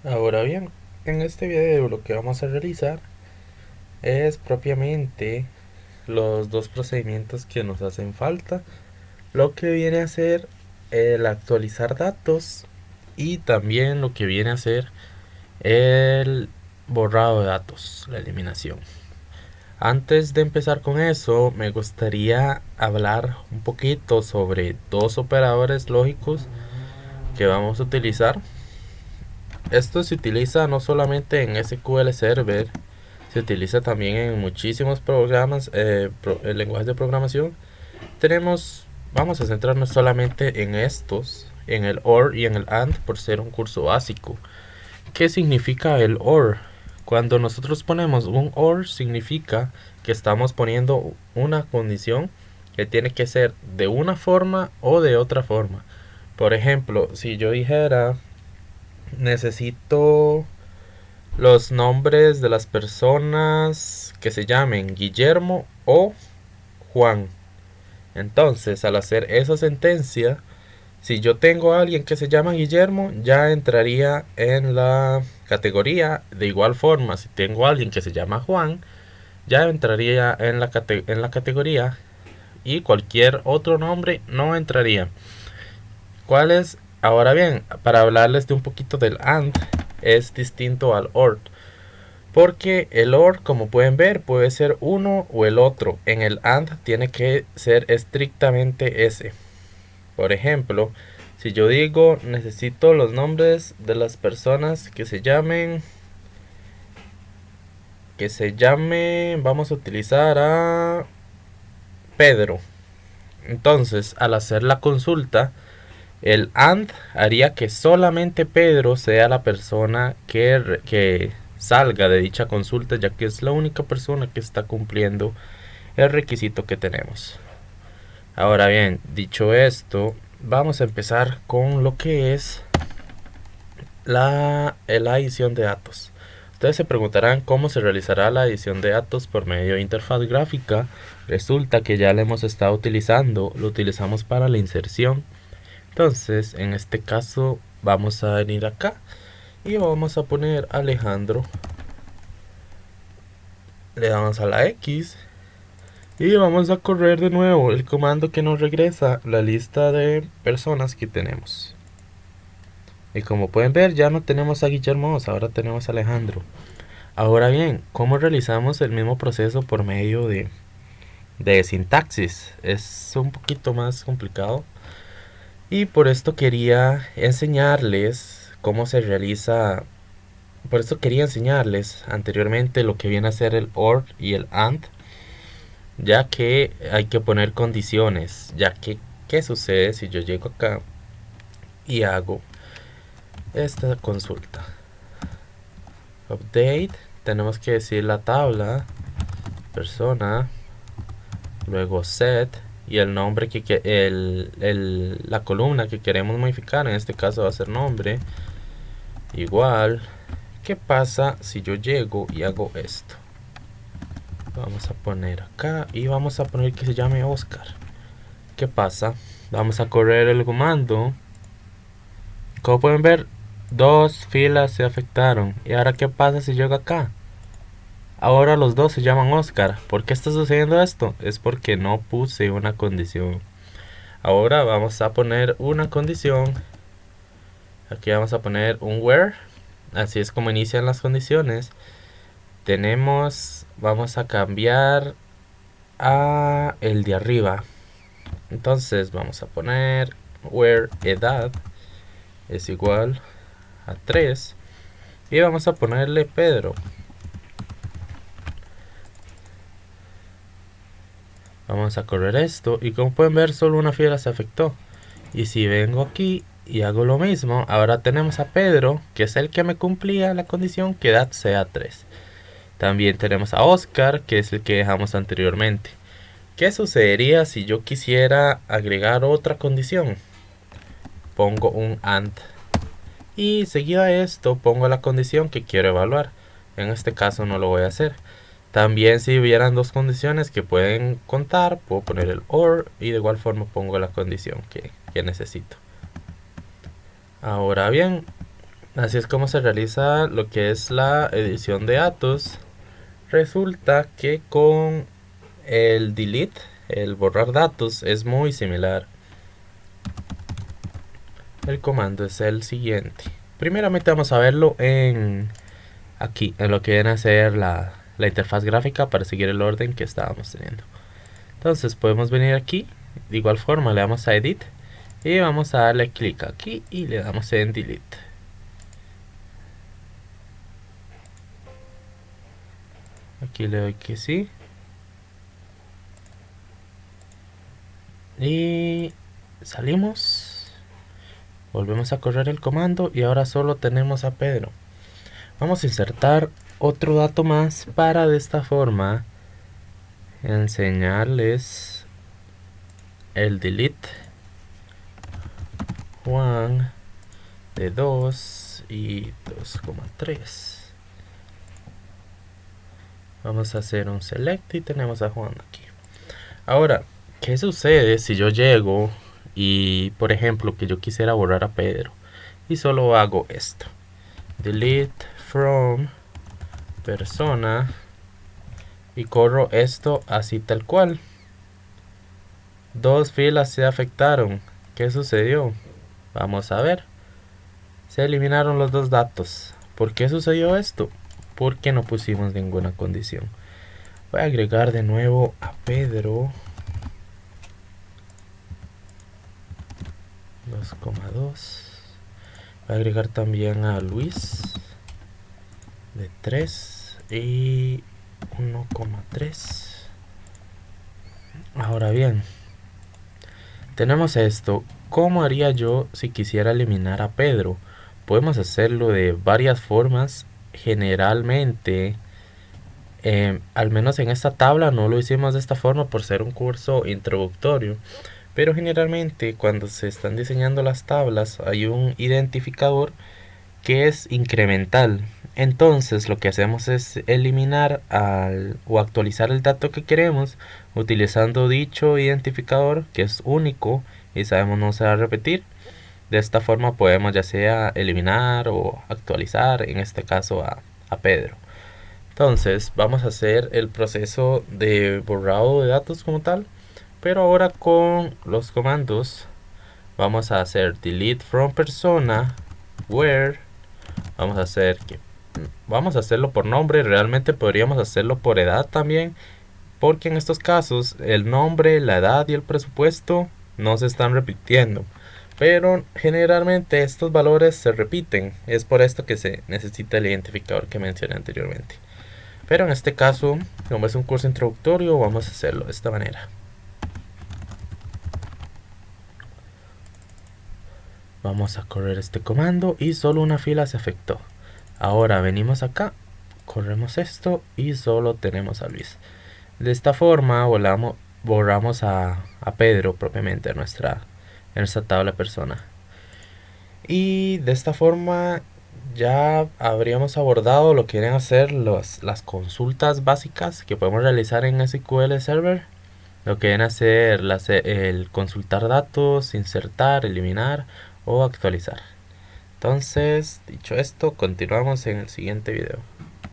Ahora bien, en este video lo que vamos a realizar es propiamente los dos procedimientos que nos hacen falta, lo que viene a ser el actualizar datos y también lo que viene a ser el borrado de datos, la eliminación. Antes de empezar con eso, me gustaría hablar un poquito sobre dos operadores lógicos que vamos a utilizar. Esto se utiliza no solamente en SQL Server, se utiliza también en muchísimos programas, lenguajes de programación. Vamos a centrarnos solamente en estos, en el OR y en el AND por ser un curso básico. ¿Qué significa el OR? Cuando nosotros ponemos un OR significa que estamos poniendo una condición que tiene que ser de una forma o de otra forma. Por ejemplo, si yo dijera necesito los nombres de las personas que se llamen Guillermo o Juan. Entonces, al hacer esa sentencia, si yo tengo a alguien que se llama Guillermo, ya entraría en la categoría. De igual forma, si tengo a alguien que se llama Juan, ya entraría en la categoría. Y cualquier otro nombre no entraría. ¿Cuál es? Ahora bien, para hablarles de un poquito del AND, es distinto al OR. Porque el OR, como pueden ver, puede ser uno o el otro. En el AND tiene que ser estrictamente ese. Por ejemplo, si yo digo necesito los nombres de las personas vamos a utilizar a Pedro. Entonces, al hacer la consulta, el AND haría que solamente Pedro sea la persona que salga de dicha consulta, ya que es la única persona que está cumpliendo el requisito que tenemos. Ahora bien, dicho esto, vamos a empezar con lo que es la edición de datos. Ustedes se preguntarán cómo se realizará la edición de datos por medio de interfaz gráfica. Resulta que ya la hemos estado utilizando, lo utilizamos para la inserción. Entonces, en este caso, vamos a venir acá y vamos a poner Alejandro. Le damos a la X y vamos a correr de nuevo el comando que nos regresa la lista de personas que tenemos. Y como pueden ver, ya no tenemos a Guillermo, ahora tenemos a Alejandro. Ahora bien, ¿cómo realizamos el mismo proceso por medio de sintaxis? Es un poquito más complicado. Y por esto quería enseñarles cómo se realiza. Por esto quería enseñarles anteriormente lo que viene a ser el OR y el AND, ya que hay que poner condiciones, ya que ¿qué sucede si yo llego acá y hago esta consulta? Update, tenemos que decir la tabla, persona, luego set y el nombre la columna que queremos modificar, en este caso va a ser nombre, igual. ¿Qué pasa si yo llego y hago esto? Vamos a poner acá y vamos a poner que se llame Oscar. ¿Qué pasa? Vamos a correr el comando. Como pueden ver, dos filas se afectaron. ¿Y ahora qué pasa si llego acá? Ahora los dos se llaman Oscar. ¿Por qué está sucediendo esto? Es porque no puse una condición. Ahora vamos a poner una condición. Aquí vamos a poner un where. Así es como inician las condiciones. Vamos a cambiar a el de arriba. Entonces vamos a poner where edad es igual a 3 y vamos a ponerle Pedro. Vamos a correr esto y como pueden ver solo una fila se afectó. Y si vengo aquí y hago lo mismo, ahora tenemos a Pedro, que es el que me cumplía la condición que edad sea 3. También tenemos a Oscar, que es el que dejamos anteriormente. ¿Qué sucedería si yo quisiera agregar otra condición? Pongo un AND y seguido a esto pongo la condición que quiero evaluar. En este caso no lo voy a hacer. También si hubieran dos condiciones que pueden contar, puedo poner el OR y de igual forma pongo la condición que necesito. Ahora bien, Así es como se realiza lo que es la edición de datos. Resulta que con el delete, el borrar datos, es muy similar. El comando es el siguiente. Primeramente vamos a verlo aquí, en lo que viene a ser la interfaz gráfica para seguir el orden que estábamos teniendo. Entonces podemos venir aquí, de igual forma le damos a edit y vamos a darle clic aquí y le damos en delete. Aquí le doy que sí. Y salimos. Volvemos a correr el comando y ahora solo tenemos a Pedro. Vamos a insertar otro dato más para de esta forma enseñarles el delete Juan de 2 y 2,3. Vamos a hacer un select y tenemos a Juan aquí. Ahora, ¿qué sucede si yo llego y, por ejemplo, que yo quisiera borrar a Pedro y solo hago esto? Delete from persona y corro esto así tal cual. Dos filas se afectaron. ¿Qué sucedió? Vamos a ver. Se eliminaron los dos datos. ¿Por qué sucedió esto? Porque no pusimos ninguna condición. Voy a agregar de nuevo a Pedro 2,2. Voy a agregar también a Luis de 3 y 1,3. Ahora bien, tenemos esto. ¿Cómo haría yo si quisiera eliminar a Pedro? Podemos hacerlo de varias formas. Generalmente, al menos en esta tabla no lo hicimos de esta forma por ser un curso introductorio. Pero generalmente cuando se están diseñando las tablas hay un identificador que es incremental. Entonces lo que hacemos es eliminar o actualizar el dato que queremos utilizando dicho identificador que es único y sabemos no se va a repetir. De esta forma podemos ya sea eliminar o actualizar, en este caso a Pedro. Entonces vamos a hacer el proceso de borrado de datos como tal, pero ahora con los comandos. Vamos a hacer delete from persona where. Vamos a hacerlo por nombre. Realmente podríamos hacerlo por edad también, porque en estos casos el nombre, la edad y el presupuesto no se están repitiendo, pero generalmente estos valores se repiten. Es por esto que se necesita el identificador que mencioné anteriormente, pero en este caso, como es un curso introductorio, vamos a hacerlo de esta manera. Vamos a correr este comando y solo una fila se afectó. Ahora venimos acá, corremos esto y solo tenemos a Luis. De esta forma borramos a Pedro propiamente en nuestra tabla persona. Y de esta forma ya habríamos abordado lo que vienen a ser las consultas básicas que podemos realizar en SQL Server. Lo que viene a ser el consultar datos, insertar, eliminar o actualizar. Entonces, dicho esto, continuamos en el siguiente video.